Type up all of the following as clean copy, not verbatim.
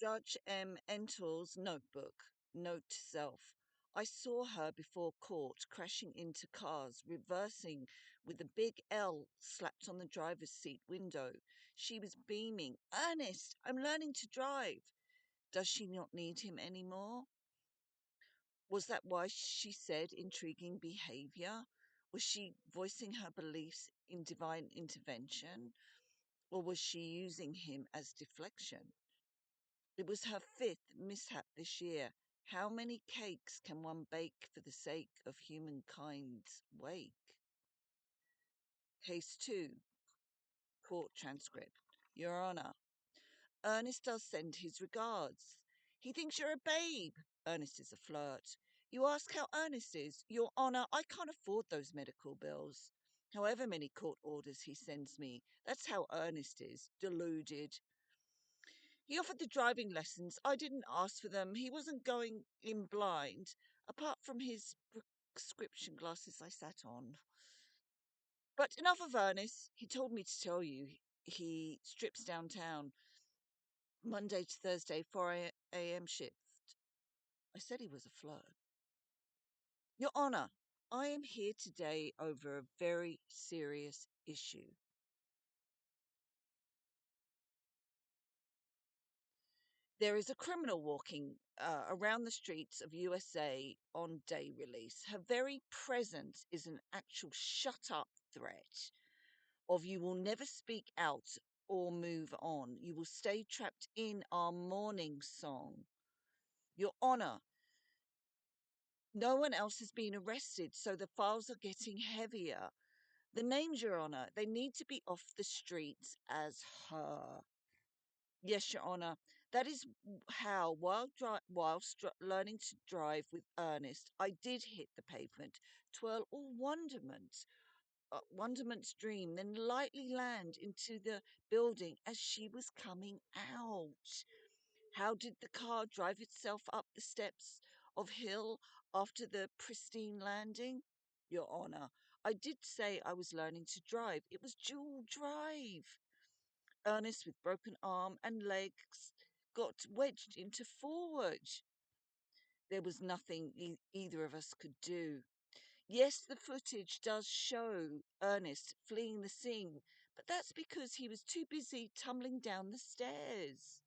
Judge M. Entle's notebook. Note to self. I saw her before court crashing into cars, reversing with a big L slapped on the driver's seat window. She was beaming. Ernest, I'm learning to drive. Does she not need him anymore? Was that why she said intriguing behavior? Was she voicing her beliefs in divine intervention? Or was she using him as deflection? It was her fifth mishap this year. How many cakes can one bake for the sake of humankind's wake? Case 2, court transcript. Your Honour, Ernest does send his regards. He thinks you're a babe. Ernest is a flirt. You ask how Ernest is. Your Honour, I can't afford those medical bills. However many court orders he sends me, that's how Ernest is. Deluded. He offered the driving lessons. I didn't ask for them. He wasn't going in blind. Apart from his prescription glasses I sat on. But enough of Ernest. He told me to tell you he strips downtown Monday to Thursday, 4 a.m. shift. I said he was a flirt. Your Honour, I am here today over a very serious issue. There is a criminal walking around the streets of USA on day release. Her very presence is an actual shut up threat of you will never speak out or move on. You will stay trapped in our morning song. Your Honour, no one else has been arrested, so the files are getting heavier. The names, Your Honour, they need to be off the streets as her. Yes, Your Honour. That is how, whilst learning to drive with Ernest, I did hit the pavement, twirl all wonderment's dream, then lightly land into the building as she was coming out. How did the car drive itself up the steps of hill after the pristine landing? Your Honour, I did say I was learning to drive. It was dual drive. Ernest, with broken arm and legs, got wedged into forward. There was nothing either of us could do. Yes, the footage does show Ernest fleeing the scene, but that's because he was too busy tumbling down the stairs.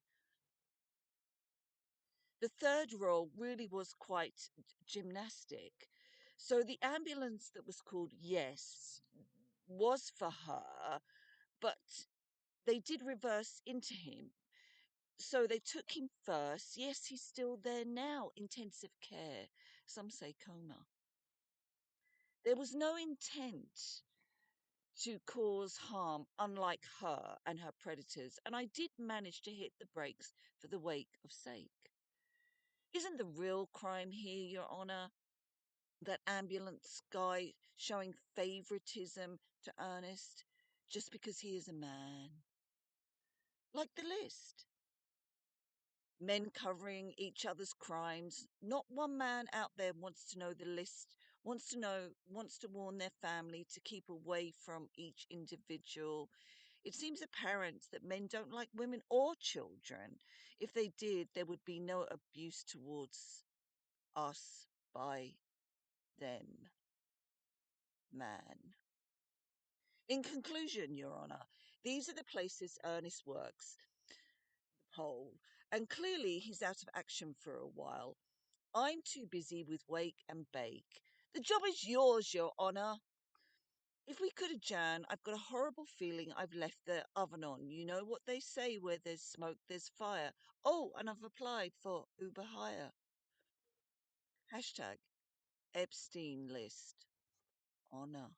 The third role really was quite gymnastic. So the ambulance that was called, yes, was for her, but they did reverse into him. So they took him first. Yes, he's still there now, intensive care. Some say coma. There was no intent to cause harm, unlike her and her predators, and I did manage to hit the brakes for the wake of sake. Isn't the real crime here, Your Honour, that ambulance guy showing favouritism to Ernest just because he is a man? Like the list. Men covering each other's crimes. Not one man out there wants to know the list, wants to warn their family to keep away from each individual. It seems apparent that men don't like women or children. If they did, there would be no abuse towards us by them, man. In conclusion, Your Honour, these are the places Ernest works, the pole, and clearly he's out of action for a while. I'm too busy with wake and bake. The job is yours, Your Honour. If we could adjourn, I've got a horrible feeling I've left the oven on. You know what they say, where there's smoke, there's fire. Oh, and I've applied for Uber hire. Hashtag Epstein list. Honour.